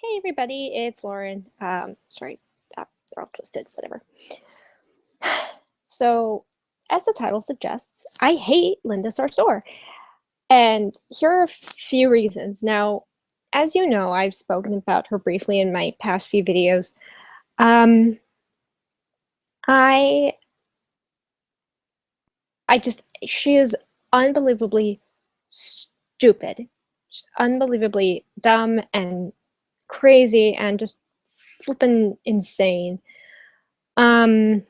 Hey everybody, it's Lauren. Sorry, they're all twisted, whatever. So, as the title suggests, I hate Linda Sarsour. And here are a few reasons. Now, as you know, I've spoken about her briefly in my past few videos. Um, I, she is unbelievably stupid, just unbelievably dumb and crazy and just flippin' insane. Um,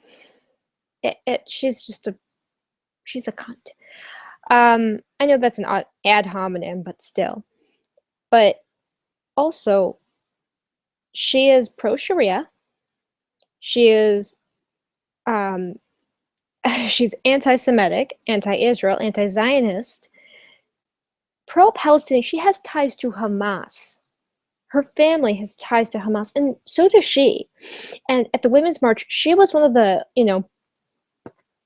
she's a cunt. I know that's an ad hominem, but still. But also, she is pro Sharia. She is, um, she's anti-Semitic, anti-Israel, anti-Zionist, pro-Palestinian. She has ties to Hamas. Her family has ties to Hamas, and so does she. And at the Women's March, she was one of the,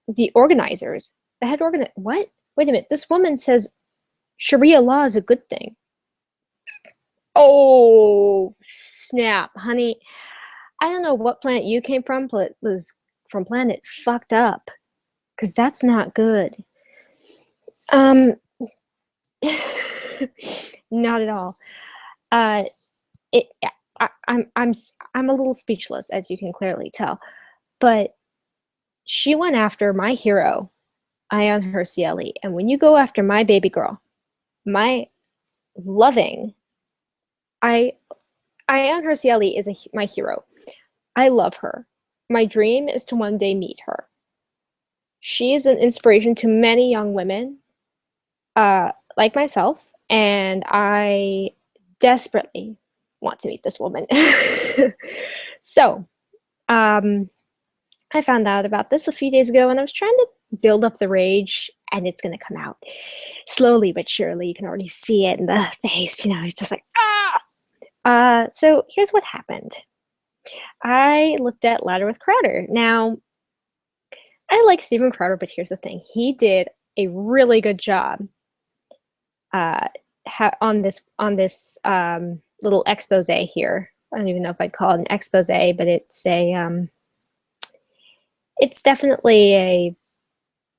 the organizers. The head What? Wait a minute. This woman says Sharia law is a good thing. Oh, snap, honey. I don't know what planet you came from, but it was from planet fucked up. Because that's not good. Um, not at all. It, I'm a little speechless, as you can clearly tell. But she went after my hero, Ayaan Hirsi Ali. And when you go after my baby girl, my loving, Ayaan Hirsi Ali is my hero. I love her. My dream is to one day meet her. She is an inspiration to many young women, like myself, and I desperately want to meet this woman. So, I found out about this a few days ago, and I was trying to build up the rage, and it's going to come out slowly but surely. You can already see it in the face, it's just like, ah! So here's what happened. I looked at Louder with Crowder. Now, I like Steven Crowder, but here's the thing. He did a really good job on this little expose here. I don't even know if I'd call it an expose, but it's it's definitely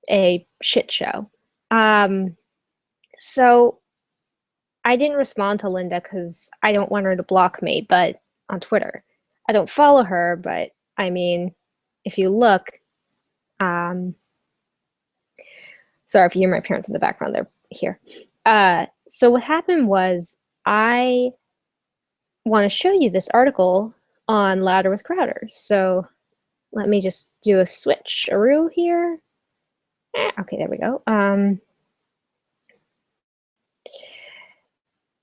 a shit show. So I didn't respond to Linda because I don't want her to block me, but on Twitter. I don't follow her, but I mean, if you look, sorry if you hear my parents in the background, they're here. So what happened was I want to show you this article on Louder with Crowder. So let me just do a switch-aroo here. Okay, there we go.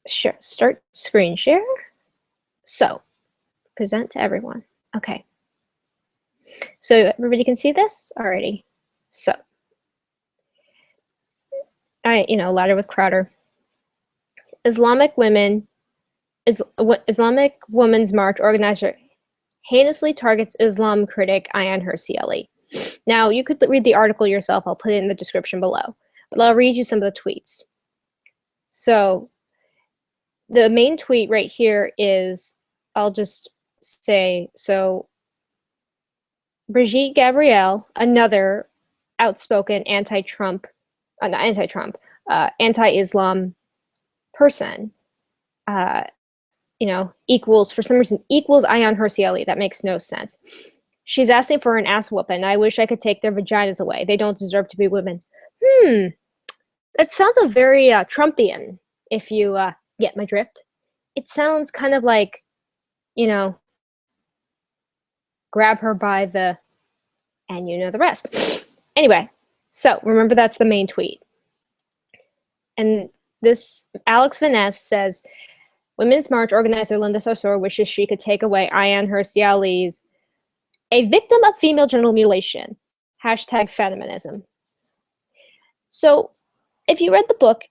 Sure, start screen share. So, present to everyone. Okay. So everybody can see this already. So, Louder with Crowder. Islamic Women's March organizer heinously targets Islam critic Ayaan Hirsi Ali. Now, you could read the article yourself. I'll put it in the description below. But I'll read you some of the tweets. So, the main tweet right here is, I'll just say, so Brigitte Gabriel, another outspoken anti-Islam person, equals, for some reason, equals Ayaan Hirsi Ali. That makes no sense. She's asking for an ass whooping. I wish I could take their vaginas away. They don't deserve to be women. That sounds very Trumpian, if you get my drift. It sounds kind of like, grab her by the, and you know the rest. Anyway, so remember that's the main tweet. And this Alex Vaness says, Women's March organizer Linda Sarsour wishes she could take away Ayaan Hirsi Ali's a victim of female genital mutilation. #feminism. So if you read the book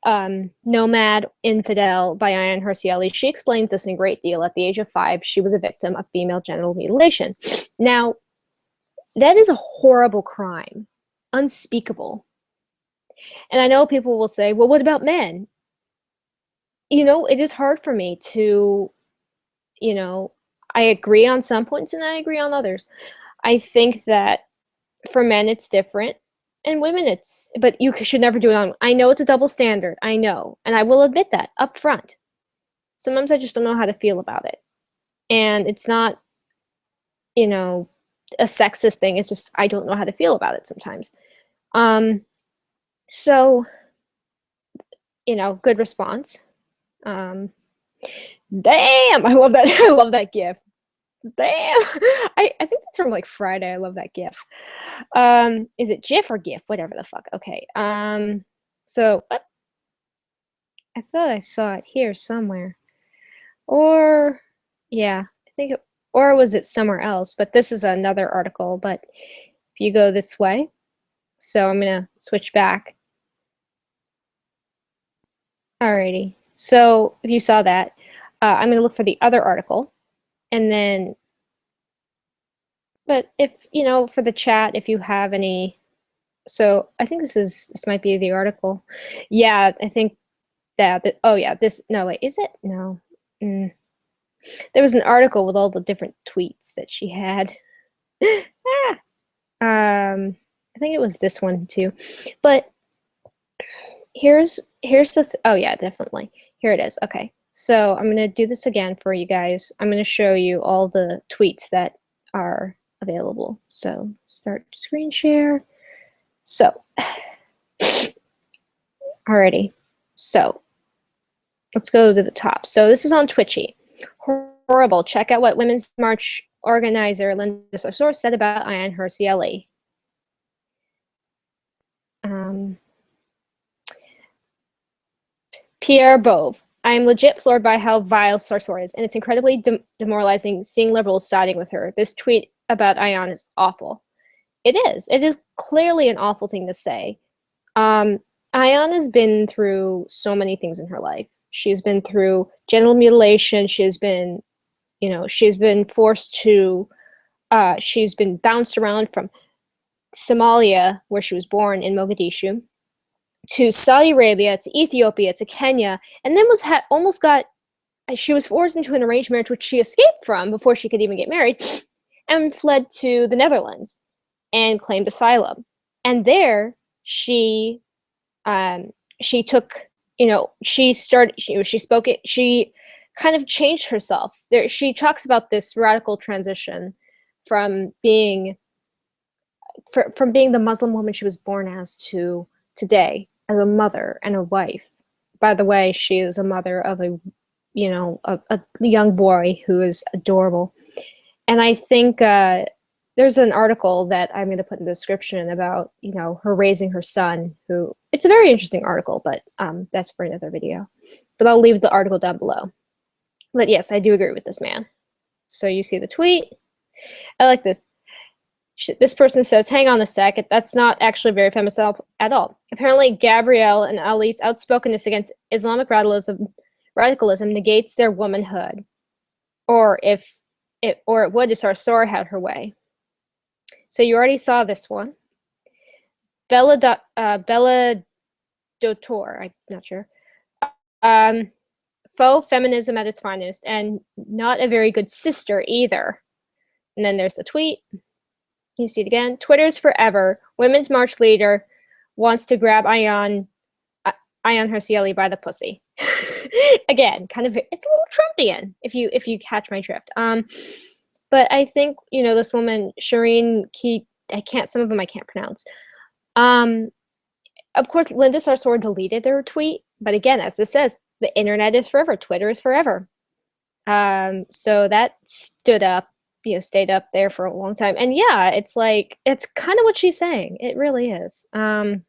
Nomad, Infidel by Ayaan Hirsi Ali, she explains this in great deal. At the age of 5, she was a victim of female genital mutilation. Now, that is a horrible crime, unspeakable. And I know people will say, well, what about men? It is hard for me to you know, I agree on some points and I agree on others. I think that for men it's different, and women it's, but you should never do it on. I know it's a double standard. I know, and I will admit that up front. Sometimes I just don't know how to feel about it, and it's not, you know, a sexist thing. It's just I don't know how to feel about it sometimes. So, you know, good response. Damn, I love that. I love that gif. Damn, I think that's from like Friday. I love that gif. Is it GIF or GIF? Whatever the fuck. Okay. So I thought I saw it here somewhere, or yeah, I think it, or was it somewhere else? But this is another article. But if you go this way, so I'm gonna switch back. Alrighty. So if you saw that, I'm gonna look for the other article, and then. But if you know, for the chat, if you have any. So I think this might be the article. Yeah, I think that oh yeah, this, no wait, is it? No. There was an article with all the different tweets that she had. I think it was this one too. But here's the oh yeah, definitely. Here it is. Okay. So I'm going to do this again for you guys. I'm going to show you all the tweets that are available. So start screen share. So alrighty. So let's go to the top. So this is on Twitchy. Horrible. Check out what Women's March organizer Linda Sarsour said about Ayaan Hirsi Ali. Pierre Bove. I am legit floored by how vile Sarsour is, and it's incredibly demoralizing seeing liberals siding with her. This tweet about Ayaan is awful. It is. It is clearly an awful thing to say. Ayaan has been through so many things in her life. She's been through genital mutilation. She's been, you know, she's been forced to, she's been bounced around from Somalia, where she was born in Mogadishu, to Saudi Arabia, to Ethiopia, to Kenya, and then almost got, she was forced into an arranged marriage, which she escaped from before she could even get married, and fled to the Netherlands and claimed asylum. And there she took, you know, she started, she spoke it, she kind of changed herself. There, she talks about this radical transition from being the Muslim woman she was born as to today as a mother and a wife. By the way, she is a mother of a, you know, a young boy who is adorable. And I think there's an article that I'm going to put in the description about, you know, her raising her son, who, it's a very interesting article, but that's for another video. But I'll leave the article down below. But yes, I do agree with this man. So you see the tweet. I like this. This person says, hang on a sec, that's not actually very feminist at all. Apparently, Gabrielle and Ali's outspokenness against Islamic radicalism negates their womanhood. Or it would if Sarsour had her way. So you already saw this one. Bella Dottore, I'm not sure. Faux feminism at its finest, and not a very good sister either. And then there's the tweet. You see it again. Twitter's forever. Women's March leader wants to grab Ayaan Hirsi Ali by the pussy. Again, kind of, it's a little Trumpian if you catch my drift. But I think, you know, this woman Shireen some of them I can't pronounce. Of course, Linda Sarsour deleted her tweet, but again, as this says, the internet is forever. Twitter is forever. So that stayed up there for a long time. And yeah, it's like, it's kind of what she's saying. It really is. Maya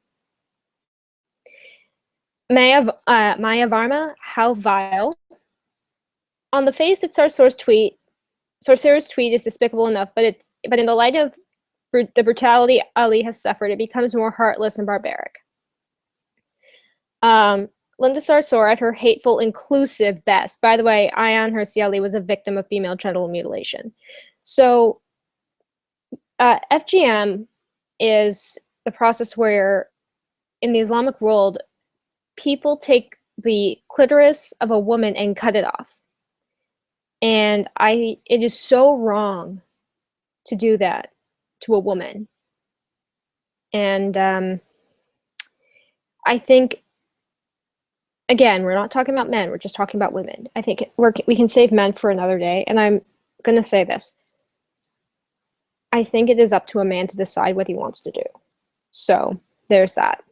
Varma, how vile. On the face, it's Sarsour's tweet is despicable enough, but in the light of the brutality Ali has suffered, it becomes more heartless and barbaric. Linda Sarsour at her hateful, inclusive best. By the way, Ayaan Hirsi Ali was a victim of female genital mutilation. So FGM is the process where, in the Islamic world, people take the clitoris of a woman and cut it off. And it is so wrong to do that to a woman. And I think, again, we're not talking about men, we're just talking about women. I think we can save men for another day. And I'm going to say this. I think it is up to a man to decide what he wants to do. So there's that.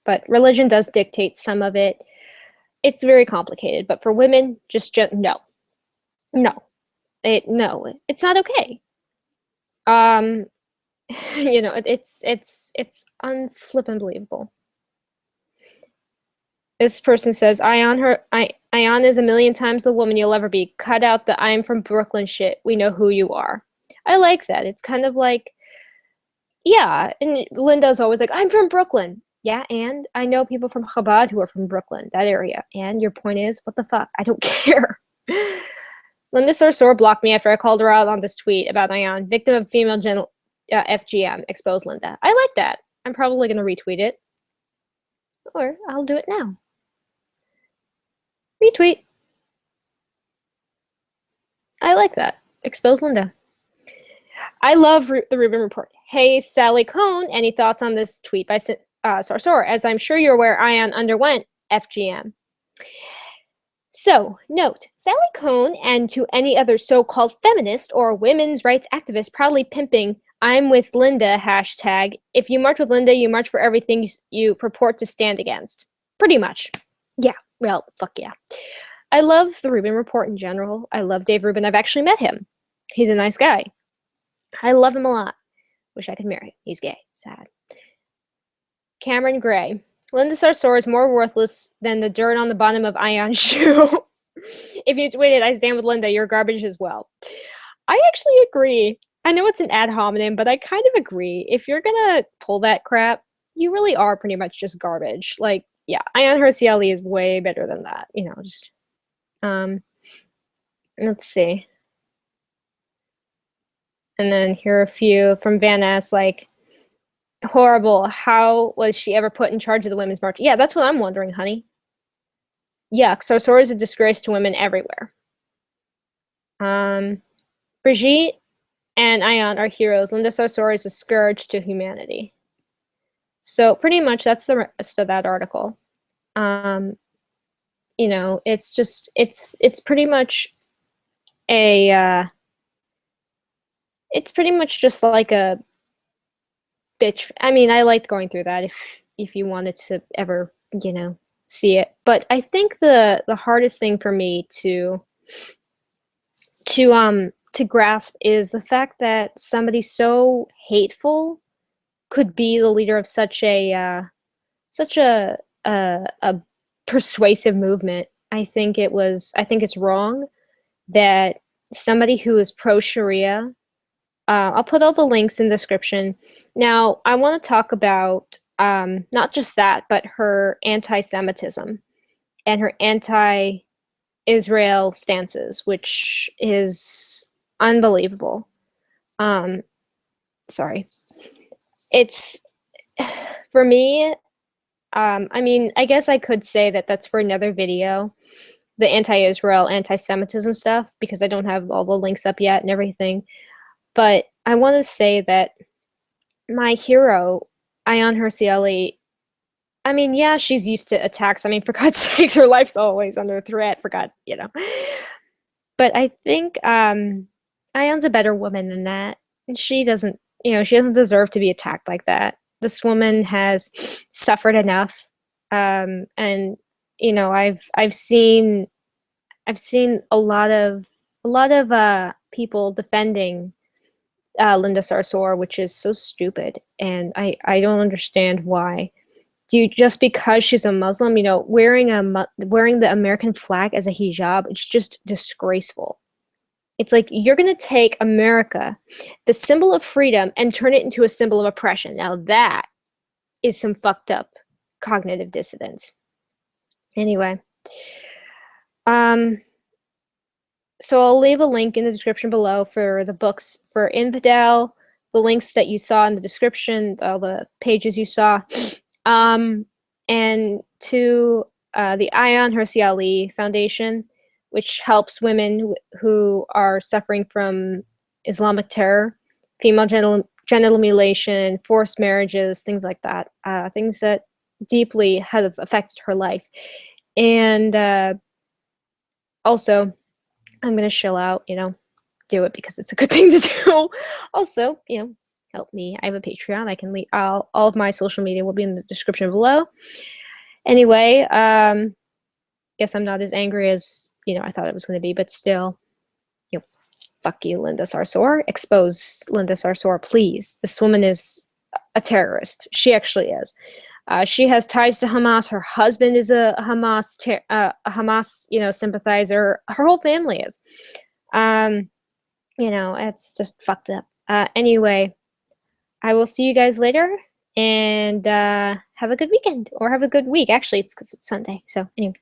But religion does dictate some of it. It's very complicated. But for women, just no. No. No. It's not okay. You know, it's unflippin' believable. This person says, Ayaan is a million times the woman you'll ever be. Cut out the I'm from Brooklyn shit. We know who you are. I like that. It's kind of like, yeah. And Linda's always like, I'm from Brooklyn. Yeah, and I know people from Chabad who are from Brooklyn, that area. And your point is, what the fuck? I don't care. Linda Sarsour blocked me after I called her out on this tweet about Ayaan, victim of female FGM, expose Linda. I like that. I'm probably going to retweet it. Or I'll do it now. Retweet. I like that. Expose Linda. I love the Rubin Report. Hey, Sally Cohn, any thoughts on this tweet by Sarsour? As I'm sure you're aware, Ayaan underwent FGM. So, note, Sally Cohn, and to any other so-called feminist or women's rights activist proudly pimping I'm with Linda hashtag, if you march with Linda, you march for everything you purport to stand against. Pretty much. Yeah, well, fuck yeah. I love the Rubin Report in general. I love Dave Rubin. I've actually met him. He's a nice guy. I love him a lot. Wish I could marry him. He's gay. Sad. Cameron Gray. Linda Sarsour is more worthless than the dirt on the bottom of Ayaan's shoe. If you tweeted, I stand with Linda, you're garbage as well. I actually agree. I know it's an ad hominem, but I kind of agree. If you're gonna pull that crap, you really are pretty much just garbage. Like, yeah, Ayaan Hirsi Ali is way better than that. You know, just let's see. And then here are a few from Van Ness, like, horrible. How was she ever put in charge of the Women's March? Yeah, that's what I'm wondering, honey. Yeah, Sarsour is a disgrace to women everywhere. Brigitte and Ayaan are heroes. Linda Sarsour is a scourge to humanity. So pretty much that's the rest of that article. You know, it's just, it's pretty much a, it's pretty much just like a bitch. I mean, I liked going through that if you wanted to ever, you know, see it. But I think the hardest thing for me to grasp is the fact that somebody so hateful could be the leader of such a persuasive movement. I think it's wrong that somebody who is pro-Sharia, I'll put all the links in the description. Now, I want to talk about not just that, but her anti-Semitism and her anti-Israel stances, which is unbelievable. Sorry. It's, for me, I mean, I guess I could say that that's for another video, the anti-Israel, anti-Semitism stuff, because I don't have all the links up yet and everything. But I want to say that my hero, Ayaan Hirsi Ali, I mean, yeah, she's used to attacks. I mean, for God's sakes, her life's always under threat, for God, you know. But I think Ayaan's a better woman than that. And she doesn't, you know, she doesn't deserve to be attacked like that. This woman has suffered enough. And, you know, I've seen a lot of people defending Linda Sarsour, which is so stupid, and I don't understand why. Just because she's a Muslim, you know, wearing the American flag as a hijab, it's just disgraceful. It's like you're gonna take America, the symbol of freedom, and turn it into a symbol of oppression. Now that is some fucked up cognitive dissonance. Anyway, so I'll leave a link in the description below for the books for Infidel, the links that you saw in the description, all the pages you saw, and to the Ayaan Hirsi Ali Foundation. which helps women who are suffering from Islamic terror, female genital mutilation, forced marriages, things like that, things that deeply have affected her life. And also, I'm going to chill out, do it because it's a good thing to do. Also, help me. I have a Patreon. I can leave all of my social media will be in the description below. Anyway, guess I'm not as angry as, I thought it was going to be, but still, fuck you, Linda Sarsour. Expose Linda Sarsour, please. This woman is a terrorist. She actually is. She has ties to Hamas. Her husband is a Hamas, sympathizer. Her whole family is. It's just fucked up. Anyway, I will see you guys later, and have a good weekend, or have a good week. Actually, it's because it's Sunday. So anyway.